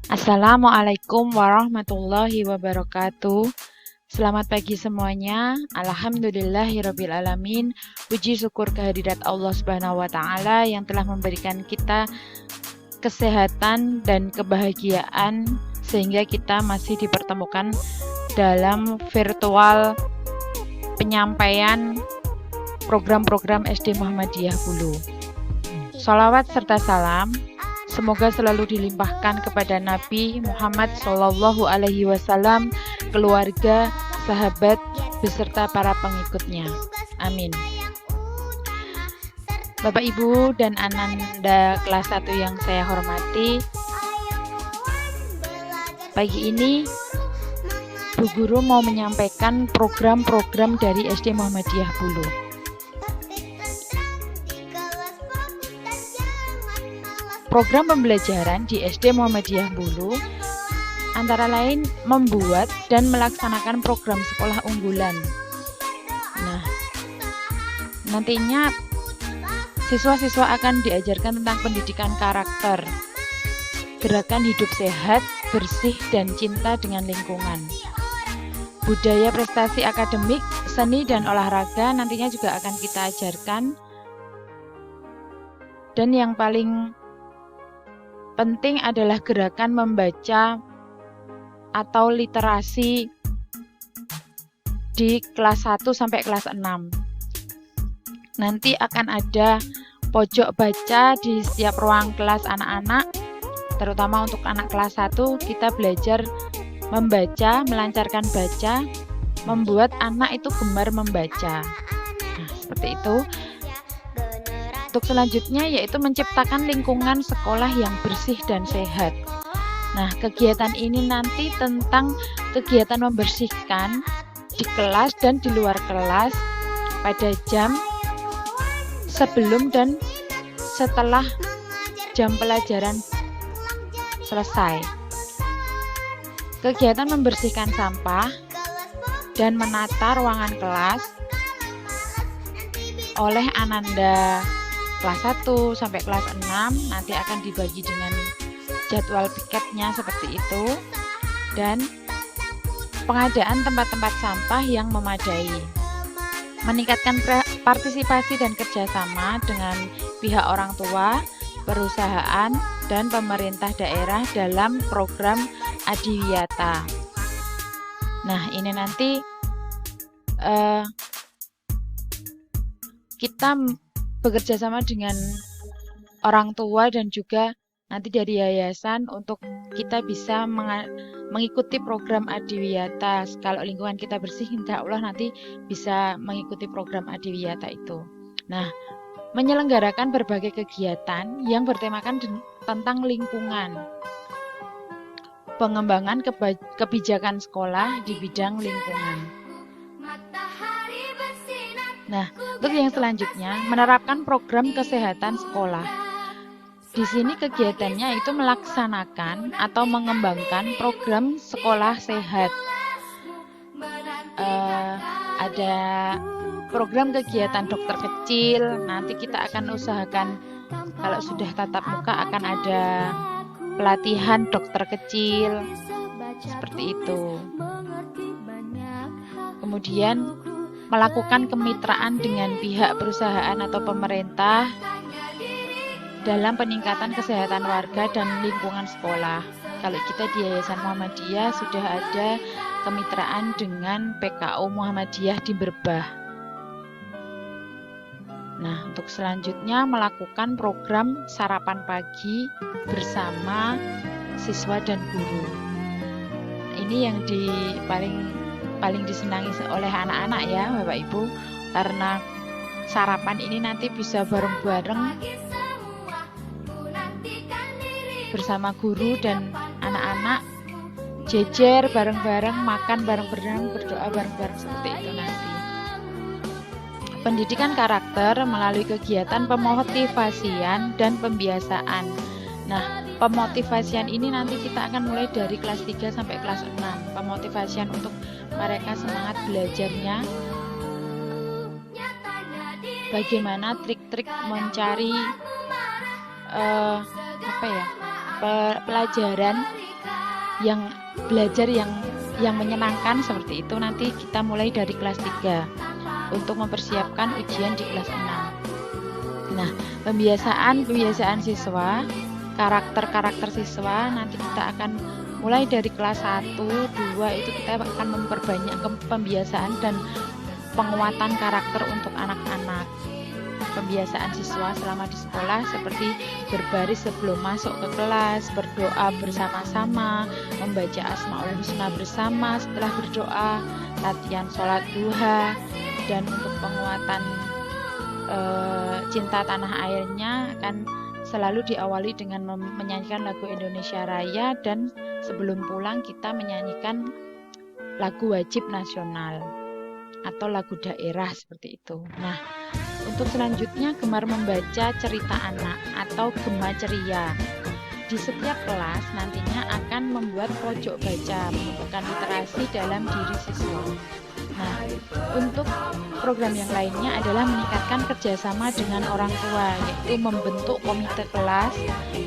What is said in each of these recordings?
Assalamualaikum warahmatullahi wabarakatuh. Selamat pagi semuanya. Alhamdulillahirabbil alamin. Puji syukur kehadirat Allah Subhanahu wa taala yang telah memberikan kita kesehatan dan kebahagiaan sehingga kita masih dipertemukan dalam virtual penyampaian program-program SD Muhammadiyah Hulu. Sholawat serta salam semoga selalu dilimpahkan kepada Nabi Muhammad SAW, keluarga, sahabat, beserta para pengikutnya. Amin. Bapak, Ibu, dan Ananda kelas 1 yang saya hormati, pagi ini Bu Guru mau menyampaikan program-program dari SD Muhammadiyah Hulu. Program pembelajaran di SD Muhammadiyah Hulu antara lain membuat dan melaksanakan program sekolah unggulan. Nah, nantinya siswa-siswa akan diajarkan tentang pendidikan karakter, gerakan hidup sehat, bersih, dan cinta dengan lingkungan. Budaya prestasi akademik, seni, dan olahraga nantinya juga akan kita ajarkan. Dan yang paling penting adalah gerakan membaca atau literasi di kelas 1 sampai kelas 6. Nanti akan ada pojok baca di setiap ruang kelas anak-anak, terutama untuk anak kelas 1 kita belajar membaca, melancarkan baca, membuat anak itu gemar membaca. Nah, seperti itu. Untuk selanjutnya yaitu menciptakan lingkungan sekolah yang bersih dan sehat. Nah, kegiatan ini nanti tentang kegiatan membersihkan di kelas dan di luar kelas pada jam sebelum dan setelah jam pelajaran selesai. Kegiatan membersihkan sampah dan menata ruangan kelas oleh Ananda kelas 1 sampai kelas 6 nanti akan dibagi dengan jadwal piketnya seperti itu, dan pengadaan tempat-tempat sampah yang memadai, meningkatkan partisipasi dan kerjasama dengan pihak orang tua, perusahaan, dan pemerintah daerah dalam program Adiwiyata. Nah, ini nanti kita bekerja sama dengan orang tua dan juga nanti dari yayasan untuk kita bisa mengikuti program Adiwiyata. Kalau lingkungan kita bersih, insya Allah nanti bisa mengikuti program Adiwiyata itu. Nah, menyelenggarakan berbagai kegiatan yang bertemakan tentang lingkungan, pengembangan kebijakan sekolah di bidang lingkungan. Nah, untuk yang selanjutnya, menerapkan program kesehatan sekolah. Di sini kegiatannya itu melaksanakan atau mengembangkan program sekolah sehat. Ada program kegiatan dokter kecil, nanti kita akan usahakan kalau sudah tatap muka akan ada pelatihan dokter kecil, seperti itu. Kemudian melakukan kemitraan dengan pihak perusahaan atau pemerintah dalam peningkatan kesehatan warga dan lingkungan sekolah. Kalau kita di Yayasan Muhammadiyah sudah ada kemitraan dengan PKU Muhammadiyah di Berbah. Nah, untuk selanjutnya melakukan program sarapan pagi bersama siswa dan guru. Ini yang paling disenangi oleh anak-anak ya Bapak Ibu, karena sarapan ini nanti bisa bareng-bareng bersama guru dan anak-anak, jejer bareng-bareng, makan bareng-bareng, berdoa bareng-bareng, seperti itu nanti. Pendidikan karakter melalui kegiatan pemotivasian dan pembiasaan. Nah, pemotivasian ini nanti kita akan mulai dari kelas 3 sampai kelas 6. Pemotivasian untuk mereka semangat belajarnya. Bagaimana trik-trik mencari pelajaran yang belajar yang menyenangkan seperti itu nanti kita mulai dari kelas 3 untuk mempersiapkan ujian di kelas 6. Nah, pembiasaan siswa, karakter siswa nanti kita akan mulai dari kelas 1, 2 itu kita akan memperbanyak pembiasaan dan penguatan karakter untuk anak-anak. Pembiasaan siswa selama di sekolah seperti berbaris sebelum masuk ke kelas, berdoa bersama-sama, membaca Asmaul Husna bersama setelah berdoa, latihan sholat duha, dan untuk penguatan cinta tanah airnya akan selalu diawali dengan menyanyikan lagu Indonesia Raya, dan sebelum pulang kita menyanyikan lagu wajib nasional atau lagu daerah seperti itu. Nah, untuk selanjutnya gemar membaca cerita anak atau Gema Ceria. Di setiap kelas nantinya akan membuat pojok baca, menumbuhkan literasi dalam diri siswa. Nah, untuk program yang lainnya adalah meningkatkan kerjasama dengan orang tua, yaitu membentuk komite kelas,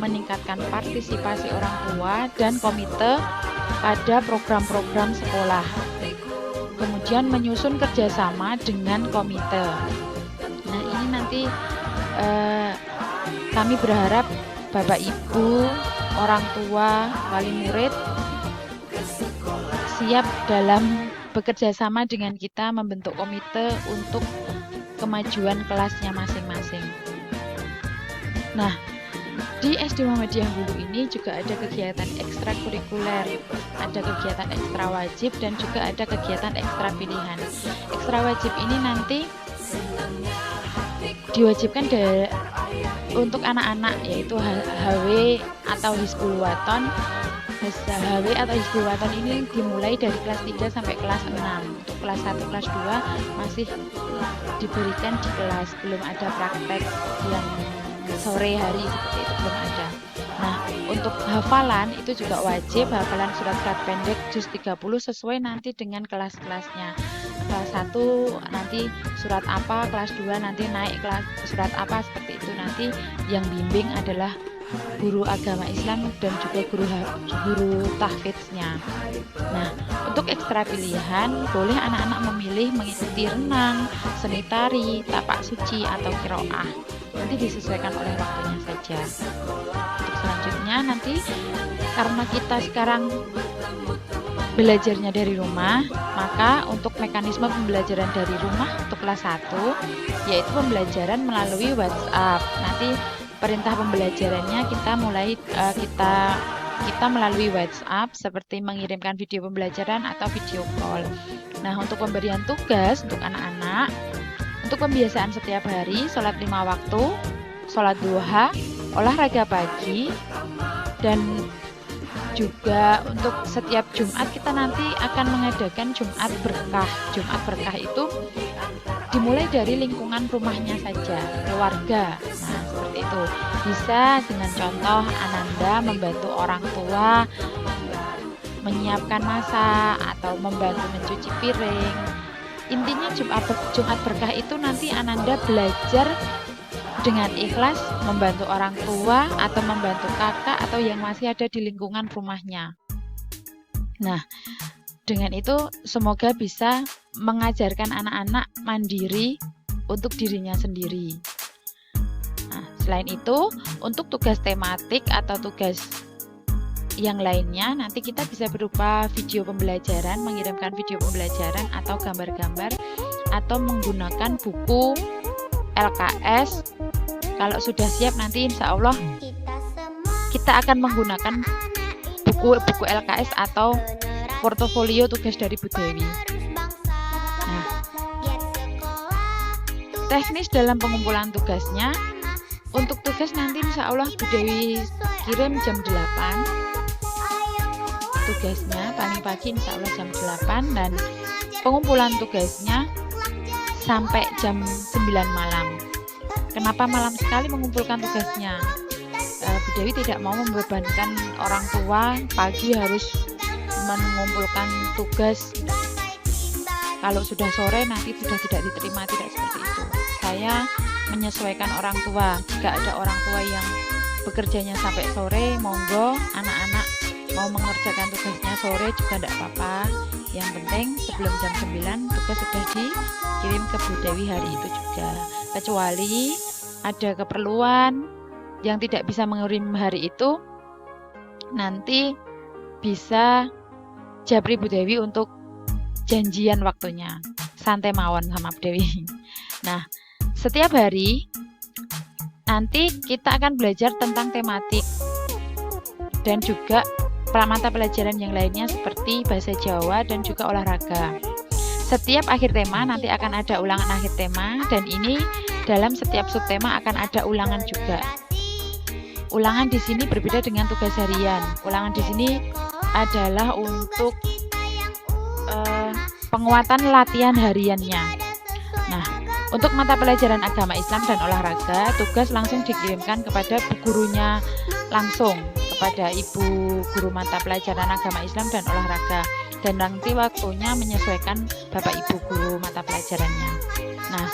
meningkatkan partisipasi orang tua dan komite pada program-program sekolah. Kemudian menyusun kerjasama dengan komite. Nah, ini nanti kami berharap Bapak Ibu, orang tua, wali murid siap dalam bekerja sama dengan kita membentuk komite untuk kemajuan kelasnya masing-masing. Nah, di SD Muhammadiyah Hulu ini juga ada kegiatan ekstrakurikuler, ada kegiatan ekstra wajib, dan juga ada kegiatan ekstra pilihan. Ekstra wajib ini nanti diwajibkan untuk anak-anak, yaitu HW atau Hizbul Waton. HW atau Hizbul Waton ini dimulai dari kelas 3 sampai kelas 6. Untuk kelas 1, kelas 2 masih diberikan di kelas, belum ada praktek yang sore hari seperti itu, belum ada. Nah, untuk hafalan itu juga wajib, hafalan surat-surat pendek juz 30 sesuai nanti dengan kelas-kelasnya. Kelas 1 nanti surat apa, kelas 2 nanti naik kelas surat apa, seperti itu. Nanti yang bimbing adalah guru agama Islam dan juga guru tahfidznya. Nah, untuk ekstra pilihan boleh anak-anak memilih mengikuti renang, seni tari, tapak suci, atau qiraah. Nanti disesuaikan oleh waktunya saja. Untuk selanjutnya nanti karena kita sekarang belajarnya dari rumah, maka untuk mekanisme pembelajaran dari rumah untuk kelas 1 yaitu pembelajaran melalui WhatsApp. Nanti perintah pembelajarannya kita melalui WhatsApp seperti mengirimkan video pembelajaran atau video call. Nah, untuk pemberian tugas untuk anak-anak, untuk pembiasaan setiap hari, sholat 5 waktu, sholat duha, olahraga pagi, dan juga untuk setiap Jumat kita nanti akan mengadakan Jumat Berkah. Jumat Berkah itu dimulai dari lingkungan rumahnya saja, keluarga. Nah, seperti itu. Bisa dengan contoh Ananda membantu orang tua menyiapkan masak atau membantu mencuci piring. Intinya Jumat Berkah itu nanti Ananda belajar dengan ikhlas membantu orang tua atau membantu kakak atau yang masih ada di lingkungan rumahnya. Nah, dengan itu semoga bisa mengajarkan anak-anak mandiri untuk dirinya sendiri. Nah, selain itu, untuk tugas tematik atau tugas yang lainnya nanti kita bisa berupa video pembelajaran, mengirimkan video pembelajaran atau gambar-gambar, atau menggunakan buku LKS. Kalau sudah siap nanti insya Allah kita akan menggunakan buku LKS atau portofolio tugas dari Bu Dewi. Nah, teknis dalam pengumpulan tugasnya, untuk tugas nanti insya Allah Bu Dewi kirim jam 8 tugasnya, paling pagi insya Allah jam 8, dan pengumpulan tugasnya sampai jam 9 malam. Kenapa malam sekali mengumpulkan tugasnya? Bu Dewi tidak mau membebankan orang tua pagi harus mengumpulkan tugas. Kalau sudah sore nanti sudah tidak diterima, tidak seperti itu. Saya menyesuaikan orang tua. Jika ada orang tua yang bekerjanya sampai sore, monggo anak-anak mau mengerjakan tugasnya sore juga tidak apa-apa. Yang penting sebelum jam 9 tugas sudah dikirim ke Bu Dewi hari itu juga. Kecuali ada keperluan yang tidak bisa mengirim hari itu, nanti bisa japri Bu Dewi untuk janjian waktunya. Santai mawon sama Bu Dewi. Nah, setiap hari nanti kita akan belajar tentang tematik dan juga mata pelajaran yang lainnya seperti bahasa Jawa dan juga olahraga. Setiap akhir tema nanti akan ada ulangan akhir tema, dan ini dalam setiap subtema akan ada ulangan juga. Ulangan di sini berbeda dengan tugas harian. Ulangan di sini adalah untuk penguatan latihan hariannya. Nah, untuk mata pelajaran agama Islam dan olahraga, tugas langsung dikirimkan kepada gurunya langsung, kepada ibu guru mata pelajaran agama Islam dan olahraga, dan nanti waktunya menyesuaikan bapak ibu guru mata pelajarannya. Nah,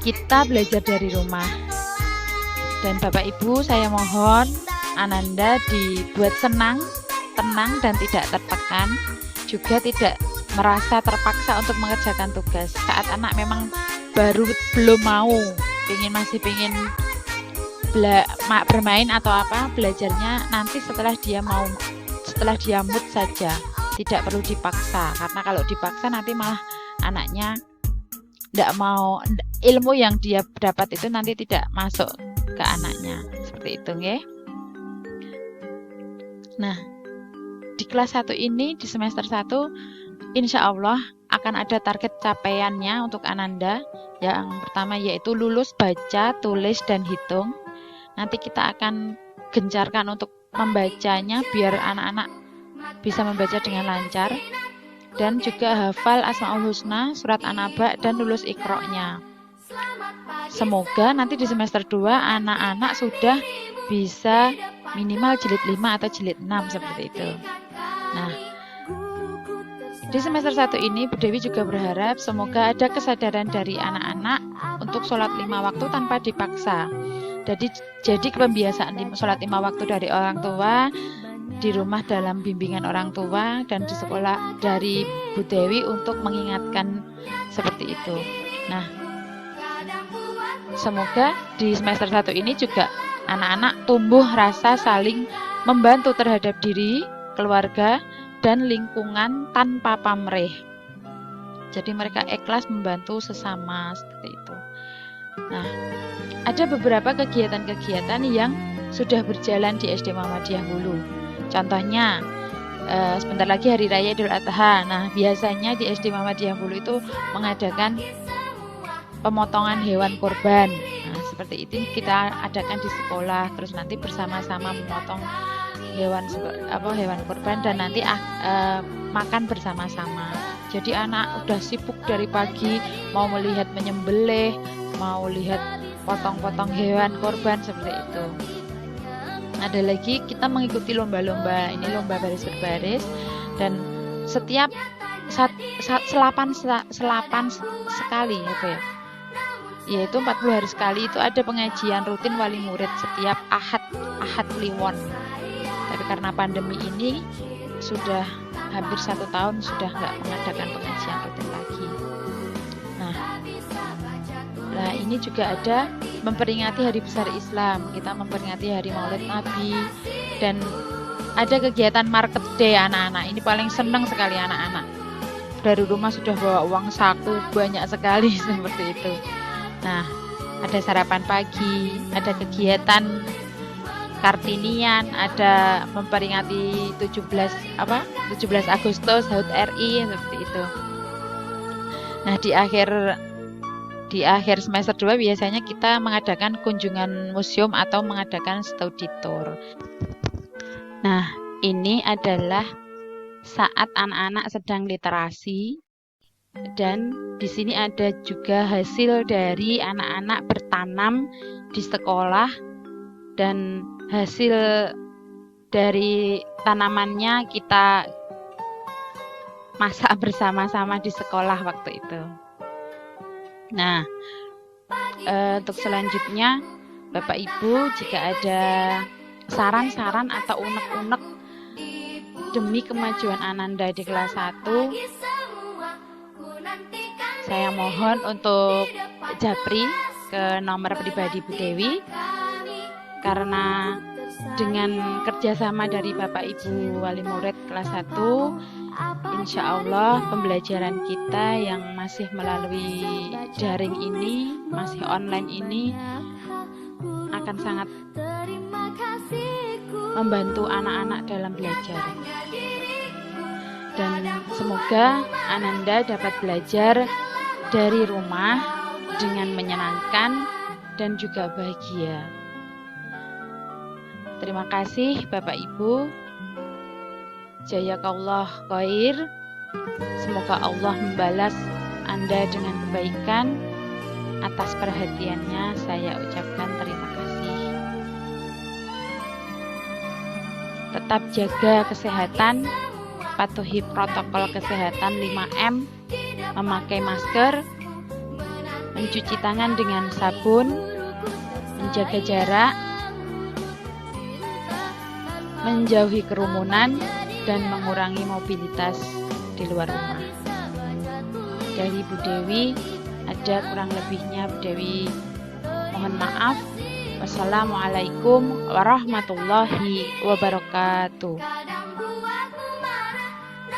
kita belajar dari rumah, dan bapak ibu saya mohon Ananda dibuat senang, tenang dan tidak tertekan, juga tidak merasa terpaksa untuk mengerjakan tugas. Saat anak memang belum mau, masih pingin bermain atau apa, belajarnya nanti setelah dia mood saja, tidak perlu dipaksa, karena kalau dipaksa nanti malah anaknya tidak mau, ilmu yang dia dapat itu nanti tidak masuk ke anaknya, seperti itu nggih. Nah, di kelas 1 ini, di semester 1 insya Allah akan ada target capaiannya untuk Ananda. Yang pertama yaitu lulus baca, tulis, dan hitung. Nanti kita akan gencarkan untuk membacanya biar anak-anak bisa membaca dengan lancar, dan juga hafal Asmaul Husna, surat An-Naba, dan lulus Iqra-nya. Semoga nanti di semester 2 anak-anak sudah bisa minimal jilid 5 atau jilid 6 seperti itu. Nah, di semester 1 ini Bu Dewi juga berharap semoga ada kesadaran dari anak-anak untuk sholat 5 waktu tanpa dipaksa. Jadi pembiasaan sholat 5 waktu dari orang tua, di rumah dalam bimbingan orang tua, dan di sekolah dari Bu Dewi untuk mengingatkan seperti itu. Nah, semoga di semester 1 ini juga anak-anak tumbuh rasa saling membantu terhadap diri, keluarga, dan lingkungan tanpa pamrih. Jadi mereka ikhlas membantu sesama seperti itu. Nah, ada beberapa kegiatan-kegiatan yang sudah berjalan di SD Muhammadiyah Hulu. Contohnya, sebentar lagi Hari Raya Idul Adha. Nah, biasanya di SD Muhammadiyah Hulu itu mengadakan pemotongan hewan kurban. Nah, seperti itu kita adakan di sekolah, terus nanti bersama-sama memotong hewan kurban, dan nanti makan bersama-sama. Jadi anak udah sibuk dari pagi, mau melihat menyembelih, mau lihat potong-potong hewan kurban seperti itu. Ada lagi kita mengikuti lomba-lomba, ini lomba baris berbaris, dan setiap selapan sekali yaitu 40 hari sekali itu ada pengajian rutin wali murid setiap Ahad Kliwon. Tapi karena pandemi ini sudah hampir 1 tahun sudah nggak mengadakan pengajian rutin lagi. Nah, ini juga ada memperingati Hari Besar Islam. Kita memperingati Hari Maulid Nabi, dan ada kegiatan Market Day anak-anak. Ini paling senang sekali anak-anak. Dari rumah sudah bawa uang saku banyak sekali seperti itu. Nah, ada sarapan pagi, ada kegiatan Kartinian, ada memperingati 17 Agustus HUT RI seperti itu. Nah, di akhir semester 2 biasanya kita mengadakan kunjungan museum atau mengadakan studi tour. Nah, ini adalah saat anak-anak sedang literasi, dan di sini ada juga hasil dari anak-anak bertanam di sekolah, dan hasil dari tanamannya kita masak bersama-sama di sekolah waktu itu. Nah, untuk selanjutnya Bapak Ibu jika ada saran-saran atau unek-unek demi kemajuan Ananda di kelas 1, saya mohon untuk japri ke nomor pribadi Bu Dewi, karena dengan kerjasama dari Bapak Ibu Wali Murid kelas 1, insya Allah pembelajaran kita yang masih melalui daring ini, masih online ini, akan sangat membantu anak-anak dalam belajar. Dan semoga Ananda dapat belajar dari rumah dengan menyenangkan dan juga bahagia. Terima kasih Bapak Ibu. Jazakallah khair. Semoga Allah membalas Anda dengan kebaikan. Atas perhatiannya saya ucapkan terima kasih. Tetap jaga kesehatan, patuhi protokol kesehatan 5M, memakai masker, mencuci tangan dengan sabun, menjaga jarak, menjauhi kerumunan, dan mengurangi mobilitas di luar rumah. Dari Bu Dewi, ada kurang lebihnya Bu Dewi mohon maaf. Wassalamualaikum warahmatullahi wabarakatuh.